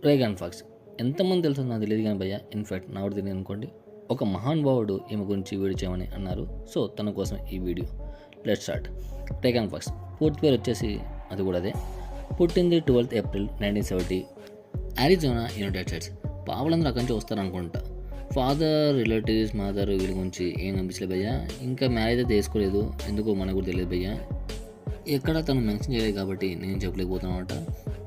Regan pox ఎంతమంది తెలుసు నాకు తెలియదు కానీ భయ్య, ఇన్ఫ్యాక్ట్ నా కూడా తెలియదు అనుకోండి. ఒక మహానుభావుడు ఈమె గురించి వీడియో చేయమని అన్నారు. సో తన కోసం ఈ video. Let's start. Reagan Fox పూర్తి పేరు వచ్చేసి అది కూడా అదే. పుట్టింది 12th April 1970, Arizona, United States. పావులందరూ అక్కడి నుంచి వస్తారనుకుంటా. ఫాదర్, రిలేటివ్స్, మదర్ వీళ్ళ గురించి ఏం కనిపించలేదు భయ్య. ఇంకా మ్యారేజ్ అయితే చేసుకోలేదు, ఎందుకో మనకు కూడా తెలియదు భయ్య. ఎక్కడ తను మెన్షన్ చేయలేదు కాబట్టి నేను చెప్పలేకపోతాను అనమాట.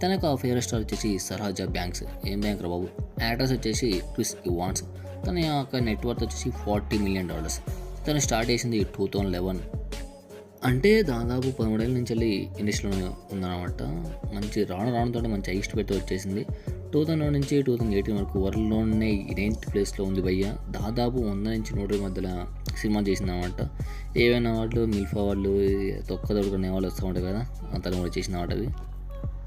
తనకు ఆ ఫేవరెట్ స్టార్ వచ్చేసి సర్హాజా బ్యాంక్స్. ఏం బ్యాంక్ రా బాబు. యాక్టర్స్ వచ్చేసి క్రిస్ ఇవాన్స్. తన యొక్క నెట్వర్త్ వచ్చేసి $40 million. తను స్టార్ట్ చేసింది 2011. అంటే దాదాపు 13 ఏళ్ళ నుంచి వెళ్ళి ఇండస్ట్రీలో ఉందన్నమాట. మంచి రావడంతో మంచి హైయెస్ట్ పెట్టి వచ్చేసింది. 2001 నుంచి 2018 వరకు వరల్డ్లోనే 9th ప్లేస్లో ఉంది భయ్య. దాదాపు 100 నుంచి 100 మధ్యలో సినిమా చేసింది అనమాట. ఏవైనా వాళ్ళు మిల్ఫా వాళ్ళు తొక్క దొడుకునే వాళ్ళు వస్తూ ఉంటాయి కదా, తను కూడా చేసిన మాట అవి.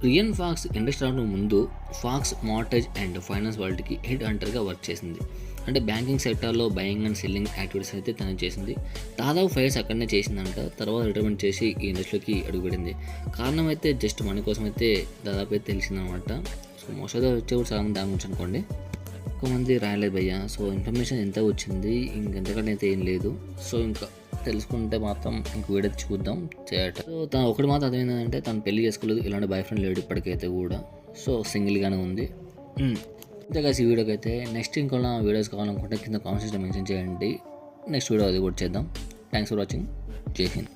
రియన్ ఫాక్స్ ఇండస్ట్రీ రావడం ముందు ఫాక్స్ మార్టేజ్ అండ్ ఫైనాన్స్ వరల్డ్కి హెడ్ హంటర్గా వర్క్ చేసింది. అంటే బ్యాంకింగ్ సెక్టార్లో బయింగ్ అండ్ సెల్లింగ్ యాక్టివిటీస్ అయితే తను చేసింది. దాదాపు 5 years అక్కడనే చేసిందంట. తర్వాత రిటైర్మెంట్ చేసి ఈ ఇండస్ట్రీకి అడుగుపెట్టింది. కారణం అయితే జస్ట్ మనీ కోసం అయితే దాదాపు అయితే తెలిసిందనమాట. సో మోస్ట్ ఆఫ్ ద వచ్చే కూడా చాలామంది దాని గురించి అనుకోండి, ఎక్కువ మంది రాయలేదు భయ్య. సో ఇన్ఫర్మేషన్ ఎంత వచ్చింది, ఇంకెంతకంటే అయితే ఏం లేదు. సో ఇంకా తెలుసుకుంటే మాత్రం ఇంక వీడియో చూద్దాం చేయట. సో తను ఒకటి మాత్రం అర్థమైందంటే తను పెళ్లి చేసుకోలేదు, ఇలాంటి బాయ్ ఫ్రెండ్ లేడు ఇప్పటికైతే కూడా. సో సింగిల్గానే ఉంది. ఇంతగా ఈ వీడియోకి అయితే నెక్స్ట్ ఇంకో వీడియోస్ కావాలనుకుంటే కింద కామెంట్స్లో మెన్షన్ చేయండి. నెక్స్ట్ వీడియో అది కూడా చేద్దాం. Thanks for watching. జై హింద్.